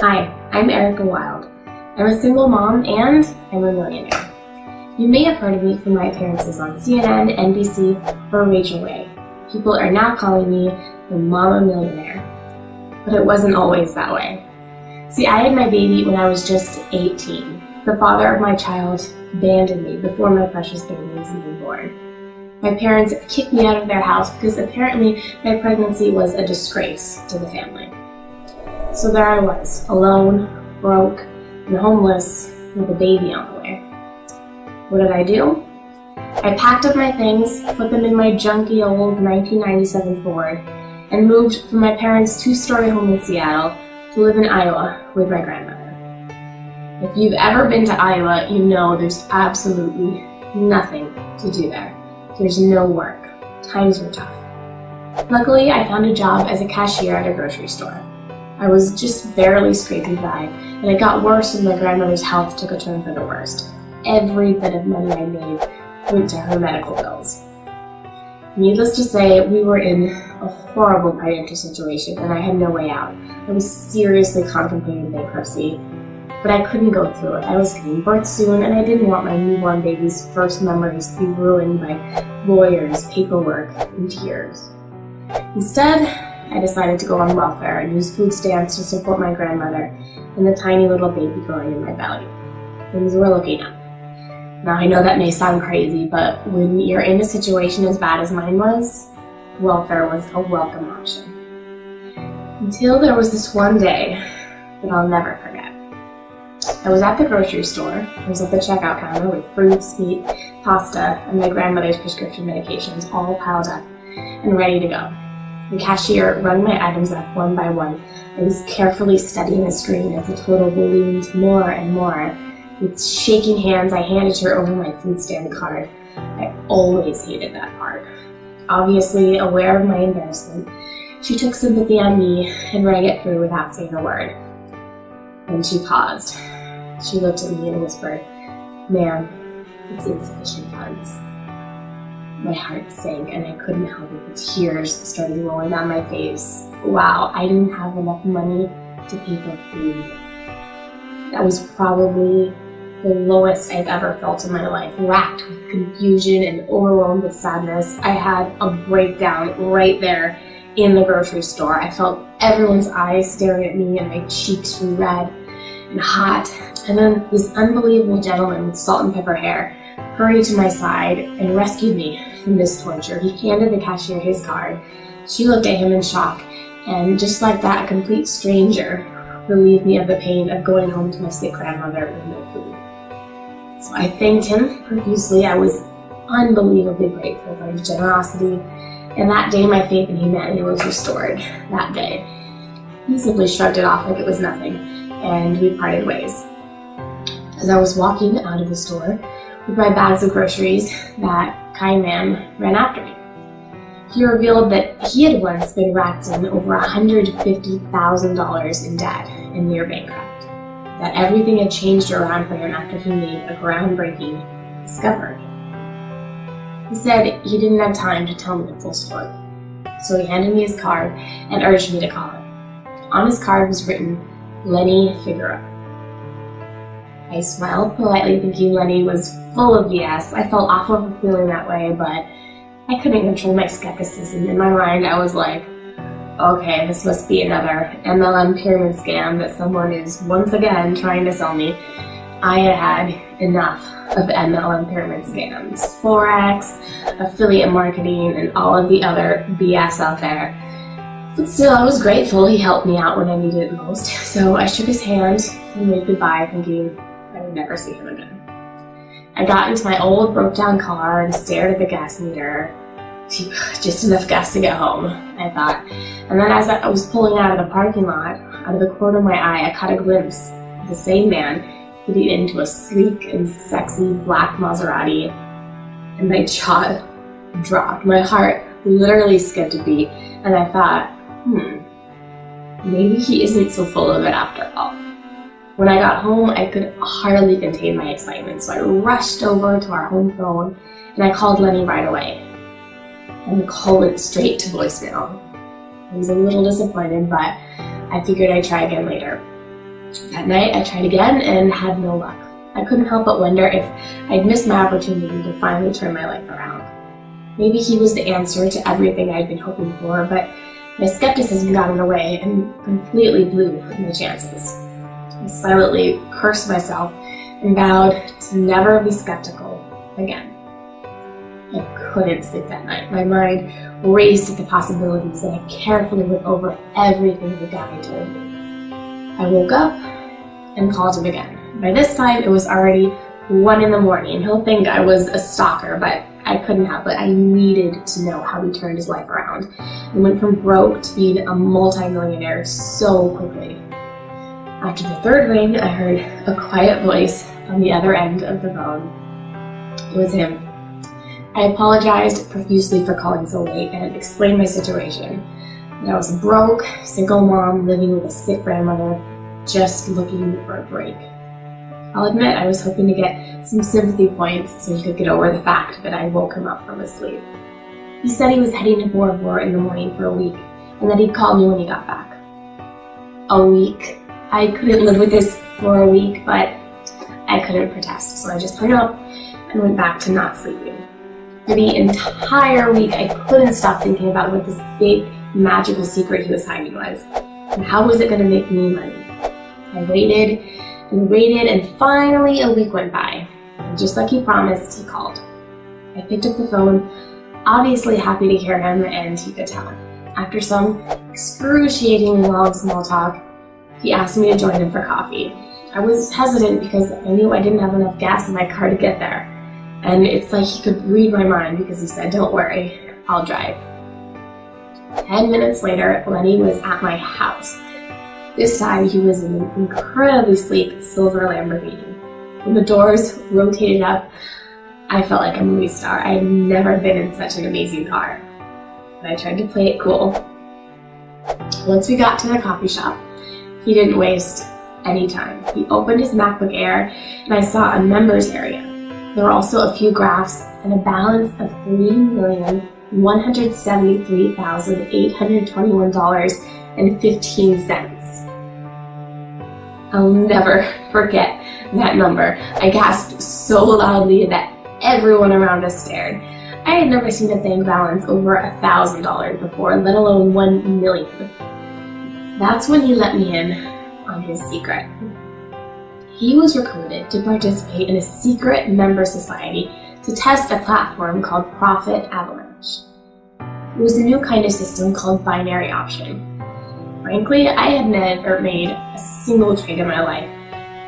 Hi, I'm Erica Wild. I'm a single mom and I'm a millionaire. You may have heard of me from my appearances on CNN, NBC, or Rachel Ray. People are now calling me the Mama Millionaire. But it wasn't always that way. See, I had my baby when I was just 18. The father of my child abandoned me before my precious baby was even born. My parents kicked me out of their house because apparently my pregnancy was a disgrace to the family. So there I was, alone, broke, and homeless, with a baby on the way. What did I do? I packed up my things, put them in my junky old 1997 Ford, and moved from my parents' two-story home in Seattle to live in Iowa with my grandmother. If you've ever been to Iowa, you know there's absolutely nothing to do there. There's no work. Times were tough. Luckily, I found a job as a cashier at a grocery store. I was just barely scraping by, and it got worse when my grandmother's health took a turn for the worst. Every bit of money I made went to her medical bills. Needless to say, we were in a horrible financial situation, and I had no way out. I was seriously contemplating bankruptcy, but I couldn't go through it. I was giving birth soon, and I didn't want my newborn baby's first memories to be ruined by lawyers, paperwork, and tears. Instead, I decided to go on welfare and use food stamps to support my grandmother and the tiny little baby growing in my belly. Things were looking up. Now I know that may sound crazy, but when you're in a situation as bad as mine was, welfare was a welcome option. Until there was this one day that I'll never forget. I was at the grocery store. I was at the checkout counter with fruits, meat, pasta, and my grandmother's prescription medications all piled up and ready to go. The cashier rung my items up one by one. I was carefully studying the screen as the total ballooned more and more. With shaking hands, I handed her over my food stamp card. I always hated that part. Obviously aware of my embarrassment, she took sympathy on me and rang it through without saying a word. Then she paused. She looked at me and whispered, "Ma'am, it's insufficient funds." My heart sank and I couldn't help it. The tears started rolling down my face. Wow, I didn't have enough money to pay for food. That was probably the lowest I've ever felt in my life, racked with confusion and overwhelmed with sadness. I had a breakdown right there in the grocery store. I felt everyone's eyes staring at me and my cheeks were red and hot. And then this unbelievable gentleman with salt and pepper hair hurried to my side and rescued me from this torture. He handed the cashier his card. She looked at him in shock, and just like that, a complete stranger relieved me of the pain of going home to my sick grandmother with no food. So I thanked him profusely. I was unbelievably grateful for his generosity, and that day my faith in humanity was restored. That day. He simply shrugged it off like it was nothing, and we parted ways. As I was walking out of the store with my bags of groceries, that kind man ran after me. He revealed that he had once been racked in over $150,000 in debt and near bankrupt. That everything had changed around for him after he made a groundbreaking discovery. He said he didn't have time to tell me the full story, so he handed me his card and urged me to call him. On his card was written, Lenny Figueroa. I smiled politely, thinking Lenny was full of BS. I felt awful for feeling that way, but I couldn't control my skepticism. In my mind, I was like, okay, this must be another MLM pyramid scam that someone is once again trying to sell me. I had had enough of MLM pyramid scams, Forex, affiliate marketing, and all of the other BS out there. But still, I was grateful he helped me out when I needed it most. So I shook his hand and waved goodbye, thinking I would never see him again. I got into my old broke-down car and stared at the gas meter. Just enough gas to get home, I thought. And then as I was pulling out of the parking lot, out of the corner of my eye, I caught a glimpse of the same man getting into a sleek and sexy black Maserati, and my jaw dropped. My heart literally skipped a beat, and I thought, maybe he isn't so full of it after all. When I got home, I could hardly contain my excitement, so I rushed over to our home phone and I called Lenny right away. And the call went straight to voicemail. I was a little disappointed, but I figured I'd try again later. That night, I tried again and had no luck. I couldn't help but wonder if I'd missed my opportunity to finally turn my life around. Maybe he was the answer to everything I'd been hoping for, but my skepticism got in the way and completely blew my chances. I silently cursed myself and vowed to never be skeptical again. I couldn't sleep that night. My mind raced at the possibilities, and I carefully went over everything the guy told me. I woke up and called him again. By this time, it was already 1 a.m. He'll think I was a stalker, but I couldn't help it. I needed to know how he turned his life around and went from broke to being a multi-millionaire so quickly. After the third ring, I heard a quiet voice on the other end of the phone. It was him. I apologized profusely for calling so late and explained my situation. That I was a broke, single mom living with a sick grandmother, just looking for a break. I'll admit I was hoping to get some sympathy points so he could get over the fact that I woke him up from his sleep. He said he was heading to Bora Bora in the morning for a week and that he'd call me when he got back. A week? I couldn't live with this for a week, but I couldn't protest, so I just hung up and went back to not sleeping. For the entire week, I couldn't stop thinking about what this big, magical secret he was hiding was, and how was it going to make me money. I waited and waited, and finally a week went by. And just like he promised, he called. I picked up the phone, obviously happy to hear him, and he could tell. After some excruciatingly long small talk, he asked me to join him for coffee. I was hesitant because I knew I didn't have enough gas in my car to get there. And it's like he could read my mind because he said, "Don't worry, I'll drive." 10 minutes later, Lenny was at my house. This time, he was in an incredibly sleek silver Lamborghini. When the doors rotated up, I felt like a movie star. I had never been in such an amazing car. But I tried to play it cool. Once we got to the coffee shop, he didn't waste any time. He opened his MacBook Air, and I saw a members area. There were also a few graphs and a balance of $3,173,821.15. I'll never forget that number. I gasped so loudly that everyone around us stared. I had never seen a bank balance over $1,000 before, let alone $1 million. That's when he let me in on his secret. He was recruited to participate in a secret member society to test a platform called Profit Avalanche. It was a new kind of system called binary option. Frankly, I had never made a single trade in my life,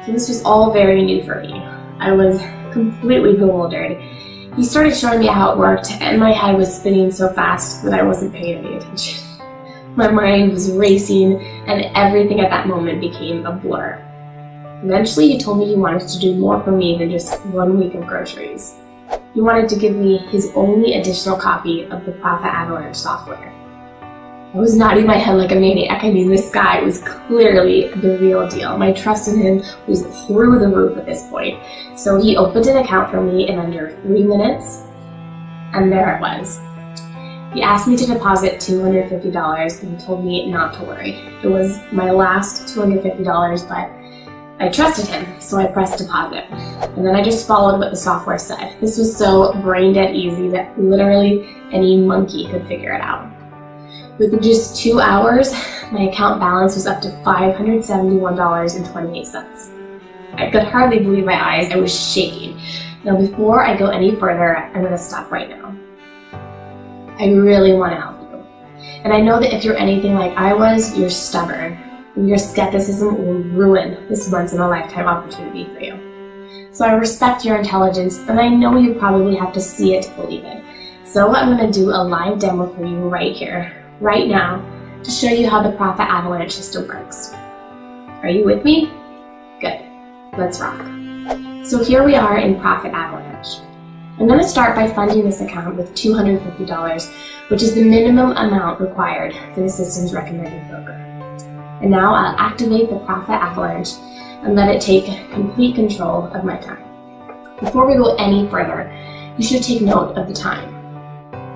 so this was all very new for me. I was completely bewildered. He started showing me how it worked, and my head was spinning so fast that I wasn't paying any attention. My mind was racing, and everything at that moment became a blur. Eventually, he told me he wanted to do more for me than just 1 week of groceries. He wanted to give me his only additional copy of the Profit Avalanche software. I was nodding my head like a maniac. I mean, this guy was clearly the real deal. My trust in him was through the roof at this point. So he opened an account for me in under 3 minutes, and there it was. He asked me to deposit $250 and told me not to worry. It was my last $250, but I trusted him, so I pressed deposit. And then I just followed what the software said. This was so brain-dead easy that literally any monkey could figure it out. Within just 2 hours, my account balance was up to $571.28. I could hardly believe my eyes. I was shaking. Now, before I go any further, I'm going to stop right now. I really want to help you. And I know that if you're anything like I was, you're stubborn. And your skepticism will ruin this once-in-a-lifetime opportunity for you. So I respect your intelligence, and I know you probably have to see it to believe it. So I'm going to do a live demo for you right here, right now, to show you how the Profit Avalanche system works. Are you with me? Good. Let's rock. So here we are in Profit Avalanche. I'm going to start by funding this account with $250, which is the minimum amount required for the system's recommended broker. And now I'll activate the Profit Avalanche and let it take complete control of my time. Before we go any further, you should take note of the time.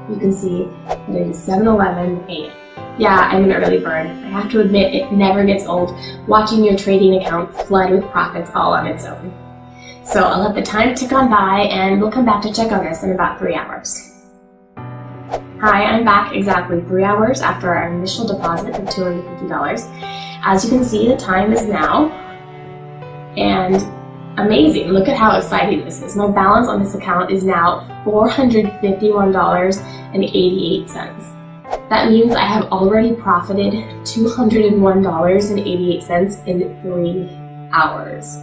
You can see that it is 7:11 a.m. Yeah, I'm an early bird. I have to admit it never gets old watching your trading account flood with profits all on its own. So I'll let the time tick on by and we'll come back to check on this in about 3 hours. Hi, I'm back exactly 3 hours after our initial deposit of $250. As you can see, the time is now, and amazing, look at how exciting this is. My balance on this account is now $451.88. That means I have already profited $201.88 in 3 hours.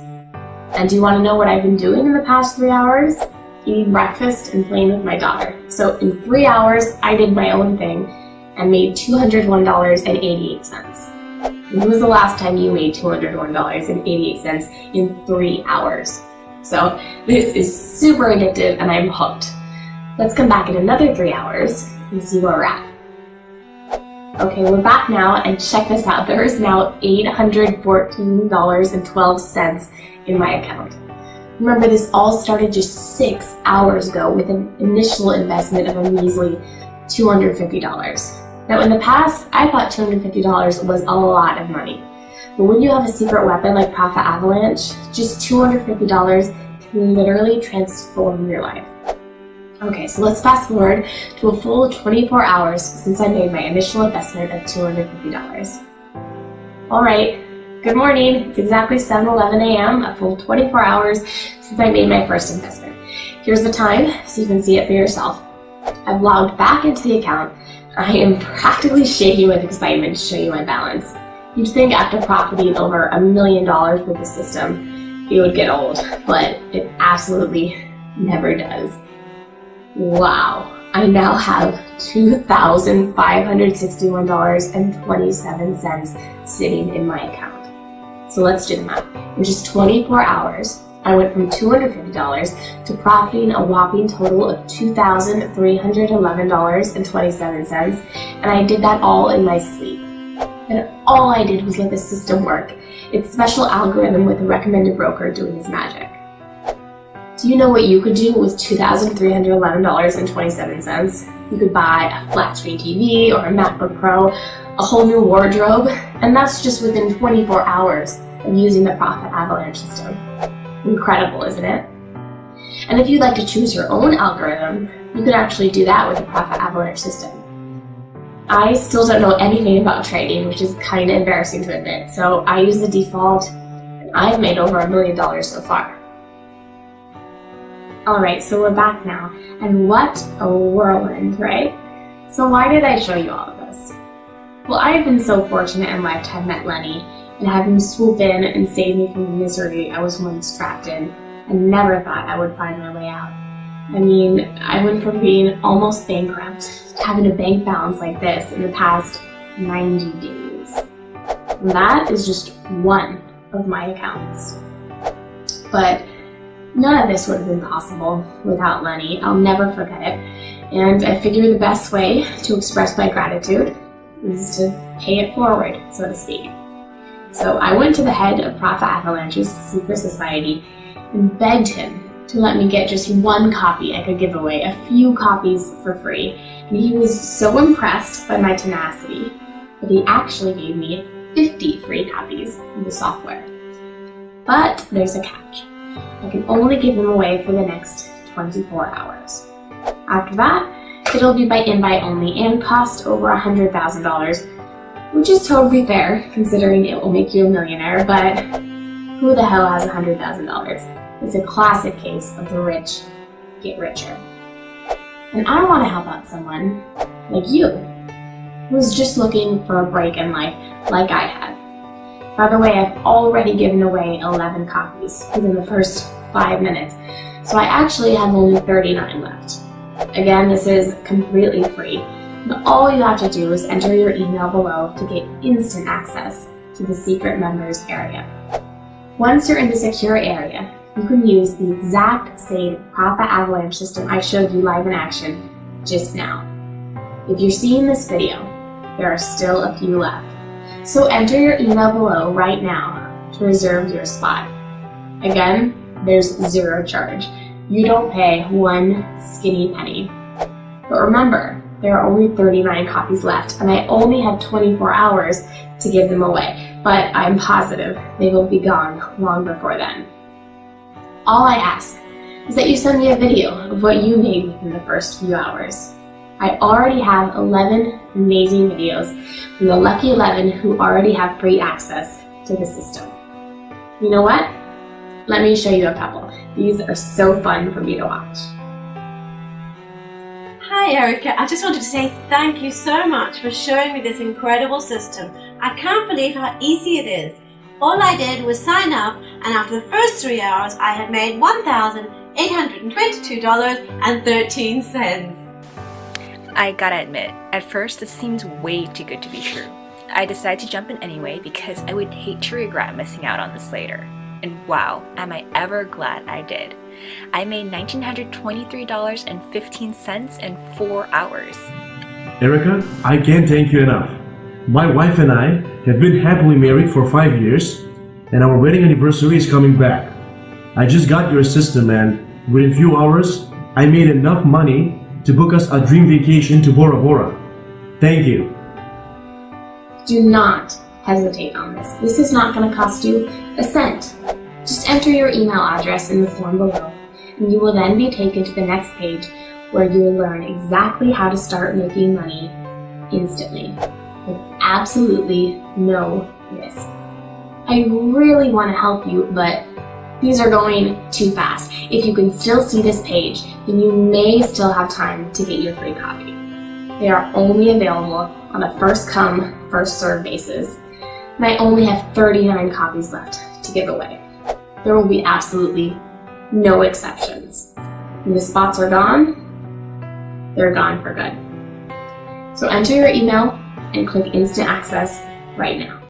And do you want to know what I've been doing in the past 3 hours? Eating breakfast and playing with my daughter. So in 3 hours, I did my own thing and made $201.88. When was the last time you made $201.88 in 3 hours? So this is super addictive and I'm hooked. Let's come back in another 3 hours and see where we're at. Okay, we're back now and check this out. There is now $814.12 in my account. Remember, this all started just 6 hours ago with an initial investment of a measly $250. Now in the past, I thought $250 was a lot of money. But when you have a secret weapon like Profit Avalanche, just $250 can literally transform your life. Okay, so let's fast forward to a full 24 hours since I made my initial investment of $250. All right, good morning. It's exactly 7:11 a.m., a full 24 hours since I made my first investment. Here's the time so you can see it for yourself. I've logged back into the account. I am practically shaking with excitement to show you my balance. You'd think after profiting over $1 million with the system, it would get old, but it absolutely never does. Wow, I now have $2,561.27 sitting in my account. So let's do the math. In just 24 hours, I went from $250 to profiting a whopping total of $2,311.27, and I did that all in my sleep. And all I did was let the system work, its special algorithm with a recommended broker doing his magic. Do you know what you could do with $2,311.27? You could buy a flat screen TV or a MacBook Pro, a whole new wardrobe, and that's just within 24 hours of using the Profit Avalanche system. Incredible, isn't it? And if you'd like to choose your own algorithm, you could actually do that with the Profit Avalanche system. I still don't know anything about trading, which is kind of embarrassing to admit, so I use the default, and I've made over $1 million so far. Alright, so we're back now, and what a whirlwind, right? So why did I show you all of this? Well, I have been so fortunate in life to have met Lenny and have him swoop in and save me from the misery I was once trapped in and never thought I would find my way out. I mean, I went from being almost bankrupt to having a bank balance like this in the past 90 days. And that is just one of my accounts. But none of this would have been possible without Lenny. I'll never forget it. And I figure the best way to express my gratitude is to pay it forward, so to speak. So I went to the head of Profit Avalanche's secret society and begged him to let me get just one copy I could give away, a few copies for free. And he was so impressed by my tenacity that he actually gave me 50 free copies of the software. But there's a catch. I can only give them away for the next 24 hours. After that, it'll be by invite only and cost over $100,000, which is totally fair considering it will make you a millionaire, but who the hell has $100,000? It's a classic case of the rich get richer. And I want to help out someone like you who's just looking for a break in life like I had. By the way, I've already given away 11 copies within the first 5 minutes, so I actually have only 39 left. Again, this is completely free, but all you have to do is enter your email below to get instant access to the secret members area. Once you're in the secure area, you can use the exact same Profit Avalanche system I showed you live in action just now. If you're seeing this video, there are still a few left. So enter your email below right now to reserve your spot. Again, there's zero charge. You don't pay one skinny penny. But remember, There are only 39 copies left, and I only have 24 hours to give them away, but I'm positive they will be gone long before then. All I ask is that you send me a video of what you made within the first few hours. I already have 11 amazing videos from the lucky 11 who already have free access to the system. You know what? Let me show you a couple. These are so fun for me to watch. Hi Erica, I just wanted to say thank you so much for showing me this incredible system. I can't believe how easy it is. All I did was sign up, and after the first 3 hours I had made $1,822.13. I gotta admit, at first this seems way too good to be true. I decided to jump in anyway because I would hate to regret missing out on this later. And wow, am I ever glad I did. I made $1,923.15 in 4 hours. Erica, I can't thank you enough. My wife and I have been happily married for 5 years, and our wedding anniversary is coming back. I just got your system, and within a few hours, I made enough money to book us a dream vacation to Bora Bora. Thank you. Do not hesitate on this. This is not going to cost you a cent. Just enter your email address in the form below, and you will then be taken to the next page where you will learn exactly how to start making money instantly with absolutely no risk. I really want to help you, but these are going too fast. If you can still see this page, then you may still have time to get your free copy. They are only available on a first come, first served basis, and I only have 39 copies left to give away. There will be absolutely no exceptions. When the spots are gone, they're gone for good. So enter your email and click Instant Access right now.